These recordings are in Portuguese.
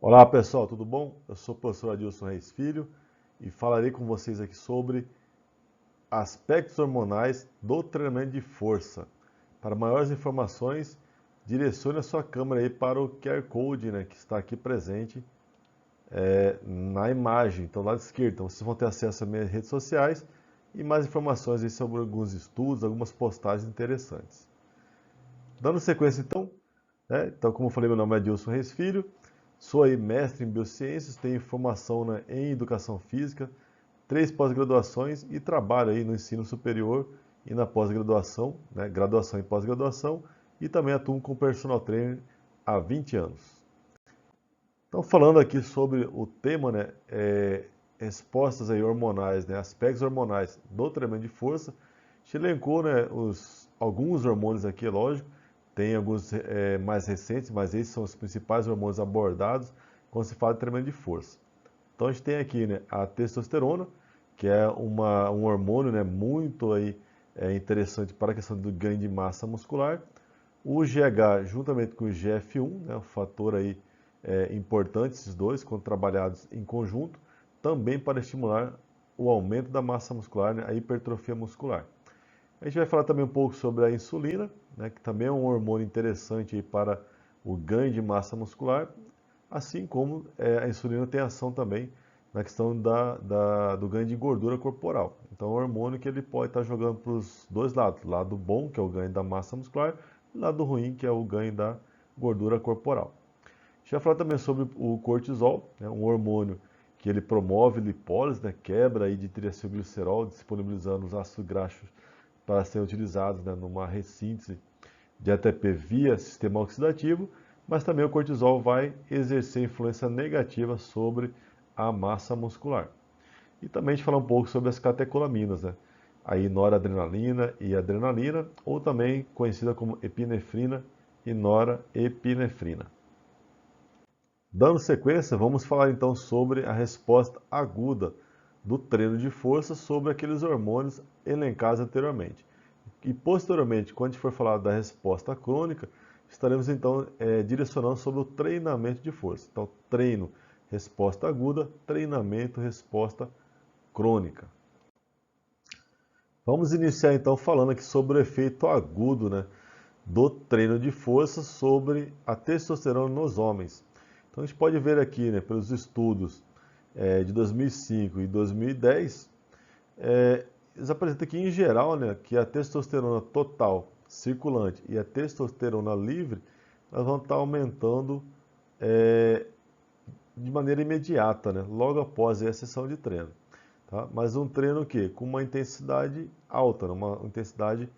Olá pessoal, tudo bom? Eu sou o professor Adilson Reis Filho e falarei com vocês aqui sobre aspectos hormonais do treinamento de força. Para maiores informações, direcione a sua câmera aí para o QR Code, que está aqui presente na imagem, então lado esquerdo. Então vocês vão ter acesso às minhas redes sociais e mais informações aí sobre alguns estudos, algumas postagens interessantes. Dando sequência então como eu falei, meu nome é Adilson Reis Filho. Sou aí mestre em biociências, tenho formação, em educação física, 3 pós-graduações e trabalho aí no ensino superior e na pós-graduação, graduação e pós-graduação, e também atuo como personal trainer há 20 anos. Então, falando aqui sobre o tema, respostas aí hormonais, aspectos hormonais do treinamento de força, a gente elencou, alguns hormônios aqui, é lógico, tem alguns mais recentes, mas esses são os principais hormônios abordados quando se fala de treinamento de força. Então a gente tem aqui, a testosterona, que é um hormônio, muito aí, interessante para a questão do ganho de massa muscular. O GH, juntamente com o GF1, um fator aí, importante, esses dois, quando trabalhados em conjunto, também para estimular o aumento da massa muscular, a hipertrofia muscular. A gente vai falar também um pouco sobre a insulina, que também é um hormônio interessante aí para o ganho de massa muscular, assim como a insulina tem ação também na questão do ganho de gordura corporal. Então é um hormônio que ele pode estar jogando para os dois lados, lado bom, que é o ganho da massa muscular, e lado ruim, que é o ganho da gordura corporal. A gente vai falar também sobre o cortisol, um hormônio que ele promove lipólise, quebra aí de triacilglicerol, disponibilizando os ácidos graxos para serem utilizados, numa ressíntese de ATP via sistema oxidativo, mas também o cortisol vai exercer influência negativa sobre a massa muscular. E também a gente falar um pouco sobre as catecolaminas, a noradrenalina e adrenalina, ou também conhecida como epinefrina e norepinefrina. Dando sequência, vamos falar então sobre a resposta aguda do treino de força sobre aqueles hormônios elencados anteriormente. E posteriormente, quando a gente for falar da resposta crônica, estaremos então direcionando sobre o treinamento de força. Então, treino, resposta aguda, treinamento, resposta crônica. Vamos iniciar então falando aqui sobre o efeito agudo, do treino de força sobre a testosterona nos homens. Então a gente pode ver aqui, pelos estudos de 2005 e 2010, eles apresentam aqui em geral, que a testosterona total circulante e a testosterona livre, elas vão estar aumentando de maneira imediata, logo após a sessão de treino. Tá? Mas um treino que com uma intensidade alta, uma intensidade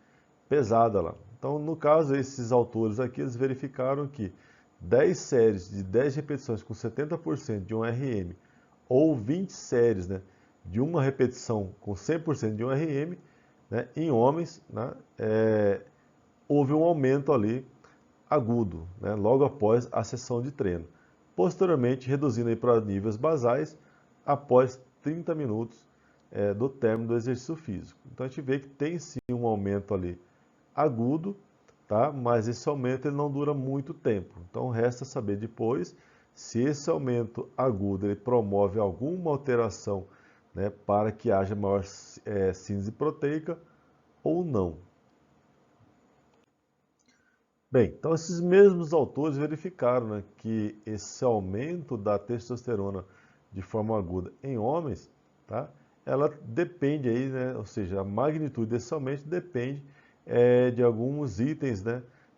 pesada lá. Então, no caso, esses autores aqui, eles verificaram que 10 séries de 10 repetições com 70% de um RM ou 20 séries, de uma repetição com 100% de um RM, em homens, houve um aumento ali agudo, logo após a sessão de treino. Posteriormente, reduzindo aí para níveis basais após 30 minutos do término do exercício físico. Então a gente vê que tem sim um aumento ali agudo, tá? Mas esse aumento ele não dura muito tempo. Então resta saber depois se esse aumento agudo ele promove alguma alteração, para que haja maior síntese proteica ou não. Bem, então esses mesmos autores verificaram, que esse aumento da testosterona de forma aguda em homens, tá? Ela depende aí, ou seja, a magnitude desse aumento depende de alguns itens,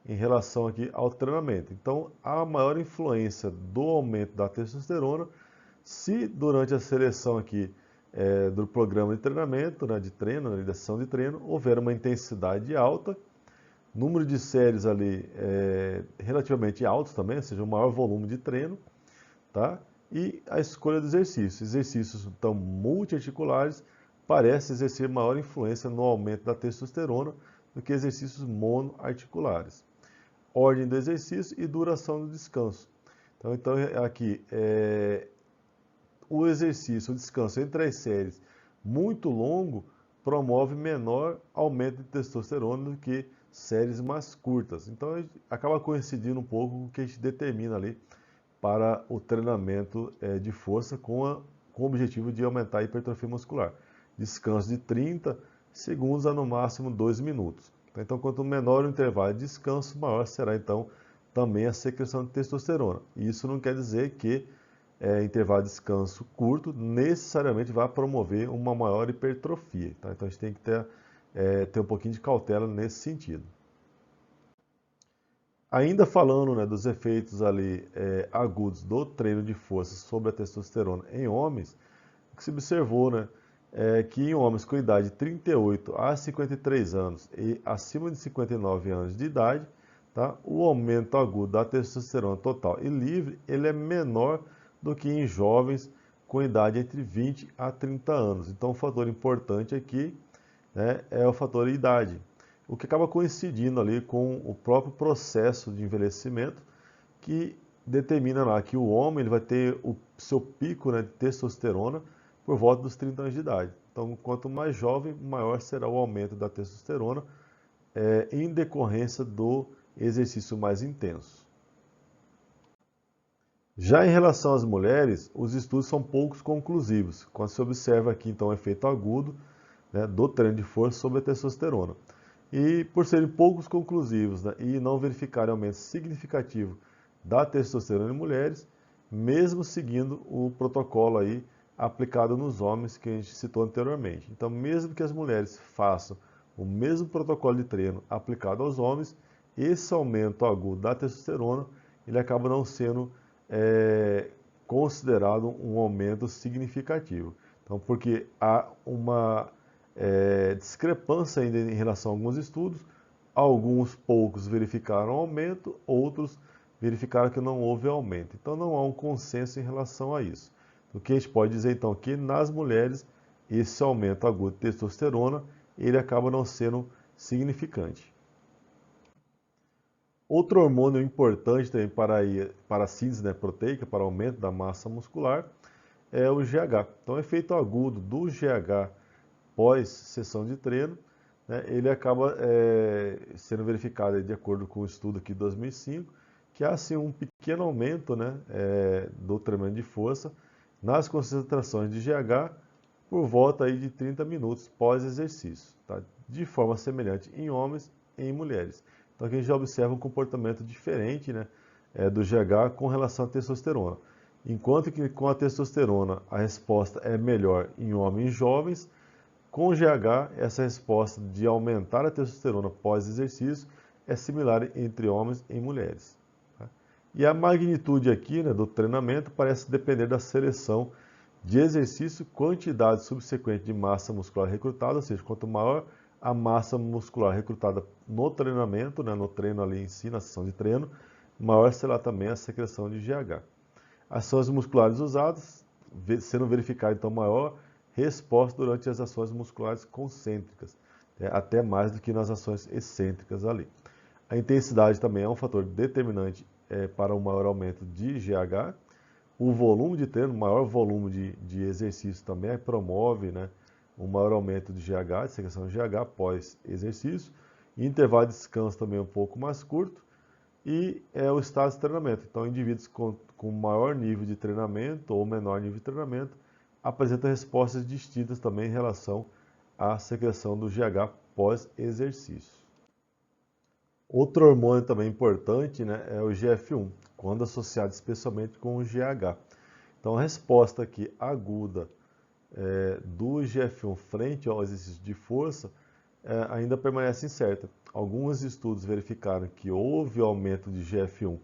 em relação aqui ao treinamento. Então, a maior influência do aumento da testosterona, se durante a seleção aqui do programa de treinamento, de treino, de sessão de treino, houver uma intensidade alta, número de séries ali relativamente altos também, ou seja, um maior volume de treino, tá? E a escolha do exercício. Exercícios então multiarticulares parece exercer maior influência no aumento da testosterona do que exercícios monoarticulares. Ordem do exercício e duração do descanso. Então aqui o exercício, o descanso entre as séries muito longo promove menor aumento de testosterona do que séries mais curtas. Então acaba coincidindo um pouco com o que a gente determina ali para o treinamento de força com o objetivo de aumentar a hipertrofia muscular. Descanso de 30 segundos a no máximo 2 minutos. Então, quanto menor o intervalo de descanso, maior será então também a secreção de testosterona. E isso não quer dizer que intervalo de descanso curto necessariamente vai promover uma maior hipertrofia. Tá? Então a gente tem que ter um pouquinho de cautela nesse sentido. Ainda falando, né, dos efeitos ali agudos do treino de força sobre a testosterona em homens, o que se observou, né, é que em homens com idade de 38 a 53 anos e acima de 59 anos de idade, tá, o aumento agudo da testosterona total e livre ele é menor do que em jovens com idade entre 20 a 30 anos. Então, um fator importante aqui, né, é o fator idade, o que acaba coincidindo ali com o próprio processo de envelhecimento que determina lá que o homem ele vai ter o seu pico, né, de testosterona por volta dos 30 anos de idade. Então, quanto mais jovem, maior será o aumento da testosterona em decorrência do exercício mais intenso. Já em relação às mulheres, os estudos são poucos conclusivos, quando se observa aqui então o efeito agudo, né, do treino de força sobre a testosterona. E por serem poucos conclusivos, né, e não verificarem aumento significativo da testosterona em mulheres, mesmo seguindo o protocolo aí aplicado nos homens que a gente citou anteriormente. Então, mesmo que as mulheres façam o mesmo protocolo de treino aplicado aos homens, esse aumento agudo da testosterona ele acaba não sendo considerado um aumento significativo. Então, porque há uma discrepância ainda em relação a alguns estudos, alguns poucos verificaram aumento, outros verificaram que não houve aumento. Então, não há um consenso em relação a isso. O que a gente pode dizer, então, que nas mulheres, esse aumento agudo de testosterona, ele acaba não sendo significante. Outro hormônio importante também para a síntese, né, proteica, para o aumento da massa muscular, é o GH. Então, o efeito agudo do GH pós-sessão de treino, né, ele acaba sendo verificado de acordo com o estudo aqui de 2005, que há assim, um pequeno aumento, né, do treinamento de força nas concentrações de GH por volta aí de 30 minutos pós-exercício, tá? De forma semelhante em homens e em mulheres. Então aqui a gente já observa um comportamento diferente, né, do GH com relação à testosterona. Enquanto que com a testosterona a resposta é melhor em homens jovens, com o GH essa resposta de aumentar a testosterona pós-exercício é similar entre homens e mulheres. Tá? E a magnitude aqui, né, do treinamento parece depender da seleção de exercício, quantidade subsequente de massa muscular recrutada, ou seja, quanto maior a massa muscular recrutada no treinamento, né, no treino ali em si, na sessão de treino, maior será também a secreção de GH. Ações musculares usadas, sendo verificada então maior resposta durante as ações musculares concêntricas, até mais do que nas ações excêntricas ali. A intensidade também é um fator determinante para o maior aumento de GH. O volume de treino, maior volume de exercício também promove, né, um maior aumento de GH, de secreção de GH após exercício. Intervalo de descanso também um pouco mais curto. E o estado de treinamento. Então, indivíduos com maior nível de treinamento ou menor nível de treinamento apresentam respostas distintas também em relação à secreção do GH pós-exercício. Outro hormônio também importante, né, é o GF1, quando associado especialmente com o GH. Então, a resposta aqui aguda do GF1 frente ao exercício de força ainda permanece incerta. Alguns estudos verificaram que houve aumento de GF1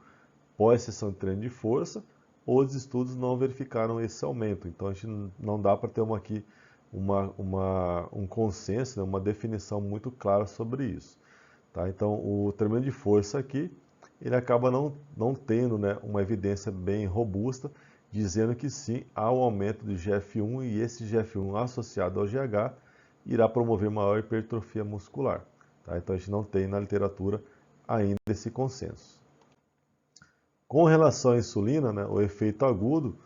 pós-sessão de treino de força, outros estudos não verificaram esse aumento. Então, a gente não dá para ter aqui um consenso, né, uma definição muito clara sobre isso. Tá? Então, o treinamento de força aqui, ele acaba não tendo, né, uma evidência bem robusta, dizendo que sim, há um aumento de GF1 e esse GF1 associado ao GH irá promover maior hipertrofia muscular. Tá? Então, a gente não tem na literatura ainda esse consenso. Com relação à insulina, né, o efeito agudo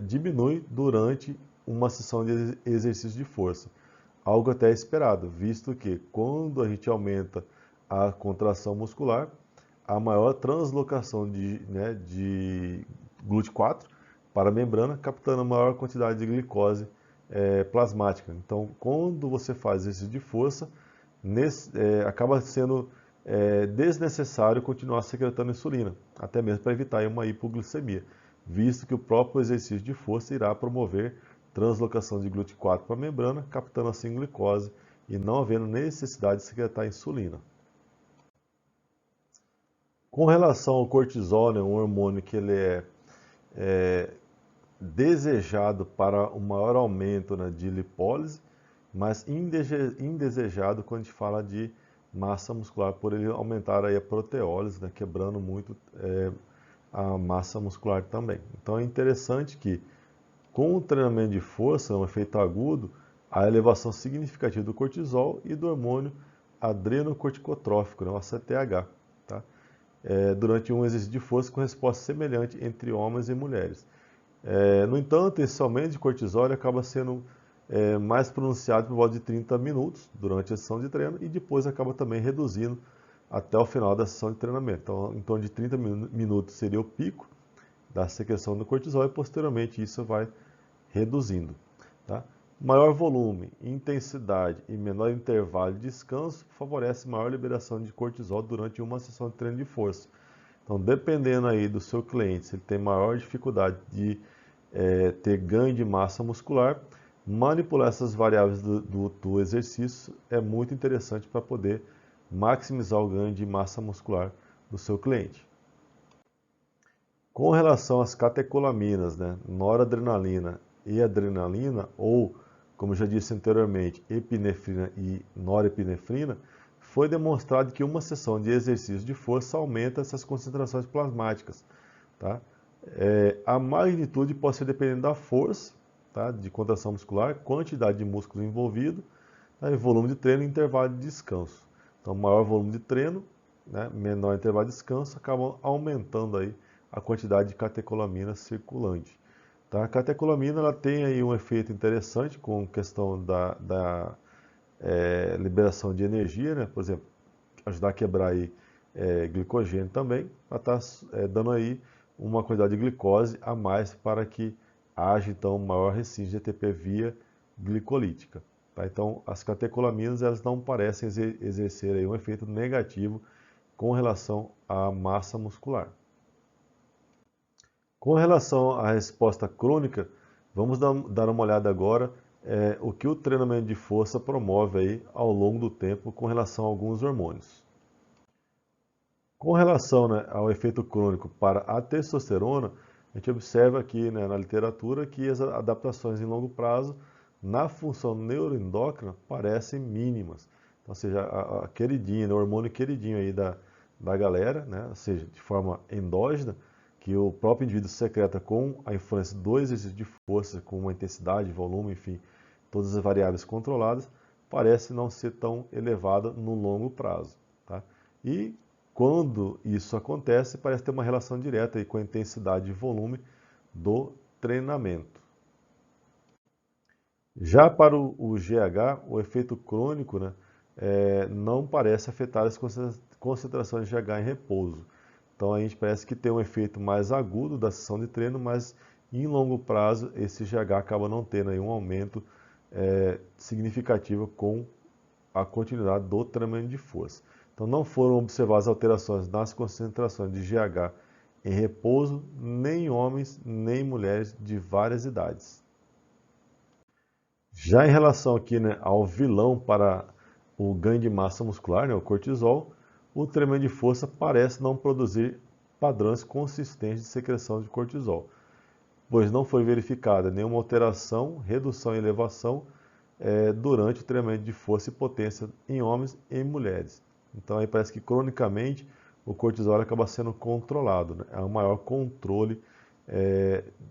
diminui durante uma sessão de exercício de força. Algo até esperado, visto que quando a gente aumenta a contração muscular, a maior translocação de GLUT4 para a membrana, captando a maior quantidade de glicose plasmática. Então, quando você faz exercício de força, acaba sendo desnecessário continuar secretando insulina, até mesmo para evitar uma hipoglicemia, visto que o próprio exercício de força irá promover translocação de GLUT4 para a membrana, captando assim glicose e não havendo necessidade de secretar insulina. Com relação ao cortisol, um hormônio que ele é desejado para um maior aumento de lipólise, mas indesejado quando a gente fala de massa muscular, por ele aumentar aí a proteólise, quebrando muito a massa muscular também. Então é interessante que com o treinamento de força, um efeito agudo, a elevação significativa do cortisol e do hormônio adrenocorticotrófico, o ACTH, tá? Durante um exercício de força com resposta semelhante entre homens e mulheres. No entanto, esse aumento de cortisol acaba sendo mais pronunciado por volta de 30 minutos durante a sessão de treino e depois acaba também reduzindo até o final da sessão de treinamento. Então, em torno de 30 minutos seria o pico da secreção do cortisol e posteriormente isso vai reduzindo. Tá? Maior volume, intensidade e menor intervalo de descanso favorece maior liberação de cortisol durante uma sessão de treino de força. Então, dependendo aí do seu cliente, se ele tem maior dificuldade de ter ganho de massa muscular, manipular essas variáveis do exercício é muito interessante para poder maximizar o ganho de massa muscular do seu cliente. Com relação às catecolaminas, noradrenalina e adrenalina, ou, como já disse anteriormente, epinefrina e norepinefrina, foi demonstrado que uma sessão de exercício de força aumenta essas concentrações plasmáticas. Tá? A magnitude pode ser dependendo da força, tá, de contração muscular, quantidade de músculo envolvido, tá, e volume de treino e intervalo de descanso. Então, maior volume de treino, menor intervalo de descanso, acabam aumentando aí a quantidade de catecolamina circulante. Tá? A catecolamina ela tem aí um efeito interessante com questão da liberação de energia, por exemplo, ajudar a quebrar aí, glicogênio também, para estar dando aí uma quantidade de glicose a mais para que haja então maior resíduo de ATP via glicolítica. Tá? Então, as catecolaminas elas não parecem exercer aí um efeito negativo com relação à massa muscular. Com relação à resposta crônica, vamos dar uma olhada agora o que o treinamento de força promove aí ao longo do tempo com relação a alguns hormônios. Com relação ao efeito crônico para a testosterona, a gente observa aqui na literatura que as adaptações em longo prazo na função neuroendócrina parecem mínimas. Então, ou seja, a queridinha, o hormônio queridinho aí da galera, ou seja, de forma endógena, que o próprio indivíduo secreta com a influência do exercício de força, com uma intensidade, volume, enfim, todas as variáveis controladas, parece não ser tão elevada no longo prazo. Tá? E quando isso acontece, parece ter uma relação direta aí com a intensidade e volume do treinamento. Já para o GH, o efeito crônico não parece afetar as concentrações de GH em repouso. Então a gente parece que tem um efeito mais agudo da sessão de treino, mas em longo prazo esse GH acaba não tendo aí um aumento significativo com a continuidade do treinamento de força. Então não foram observadas alterações nas concentrações de GH em repouso, nem em homens, nem em mulheres de várias idades. Já em relação aqui ao vilão para o ganho de massa muscular, o cortisol, o treinamento de força parece não produzir padrões consistentes de secreção de cortisol, pois não foi verificada nenhuma alteração, redução e elevação durante o treinamento de força e potência em homens e em mulheres. Então aí parece que cronicamente o cortisol acaba sendo controlado, é o maior controle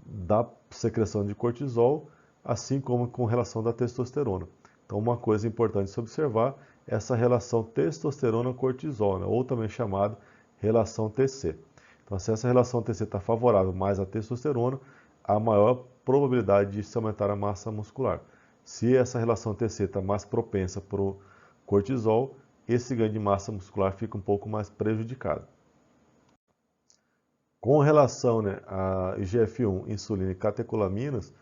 da secreção de cortisol, assim como com relação da testosterona. Então uma coisa importante se observar é essa relação testosterona-cortisol, ou também chamada relação TC. Então se essa relação TC está favorável mais à testosterona, há maior probabilidade de se aumentar a massa muscular. Se essa relação TC está mais propensa para o cortisol, esse ganho de massa muscular fica um pouco mais prejudicado. Com relação, né, a IGF-1, insulina e catecolaminas,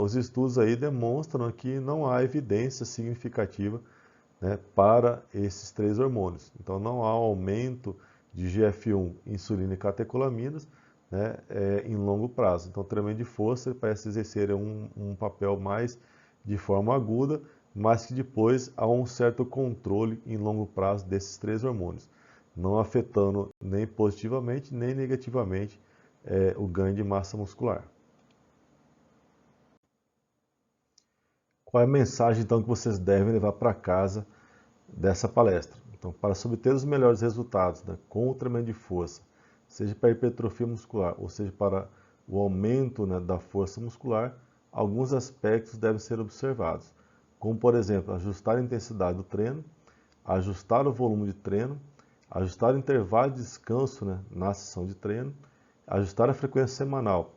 os estudos aí demonstram que não há evidência significativa, né, para esses três hormônios. Então não há aumento de IGF-1, insulina e catecolaminas, né, em longo prazo. Então o treinamento de força parece exercer um papel mais de forma aguda, mas que depois há um certo controle em longo prazo desses três hormônios, não afetando nem positivamente nem negativamente o ganho de massa muscular. Qual é a mensagem então que vocês devem levar para casa dessa palestra? Então, para se obter os melhores resultados, né, com o treinamento de força, seja para a hipertrofia muscular ou seja para o aumento, né, da força muscular, alguns aspectos devem ser observados, como por exemplo, ajustar a intensidade do treino, ajustar o volume de treino, ajustar o intervalo de descanso, né, na sessão de treino, ajustar a frequência semanal.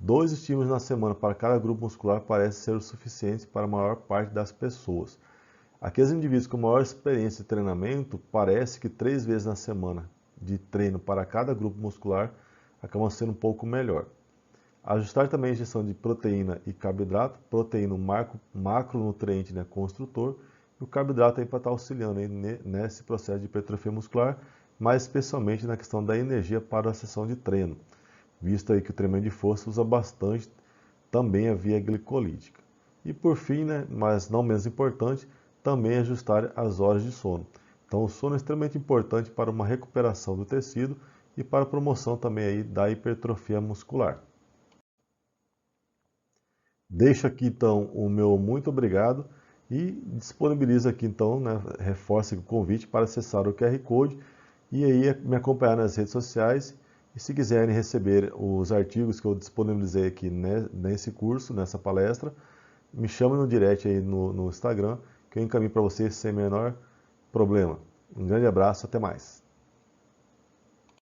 2 estímulos na semana para cada grupo muscular parece ser o suficiente para a maior parte das pessoas. Aqueles indivíduos com maior experiência de treinamento, parece que 3 vezes na semana de treino para cada grupo muscular acaba sendo um pouco melhor. Ajustar também a ingestão de proteína e carboidrato, proteína macronutriente, né, construtor, e o carboidrato aí para estar auxiliando aí nesse processo de hipertrofia muscular, mas especialmente na questão da energia para a sessão de treino, visto aí que o treinamento de força usa bastante também a via glicolítica. E por fim, né, mas não menos importante, também ajustar as horas de sono. Então o sono é extremamente importante para uma recuperação do tecido e para a promoção também aí da hipertrofia muscular. Deixo aqui então o meu muito obrigado e disponibilizo aqui então, né, reforço o convite para acessar o QR Code e aí me acompanhar nas redes sociais. E se quiserem receber os artigos que eu disponibilizei aqui nesse curso, nessa palestra, me chamem no direct aí no Instagram, que eu encaminho para vocês sem menor problema. Um grande abraço, até mais.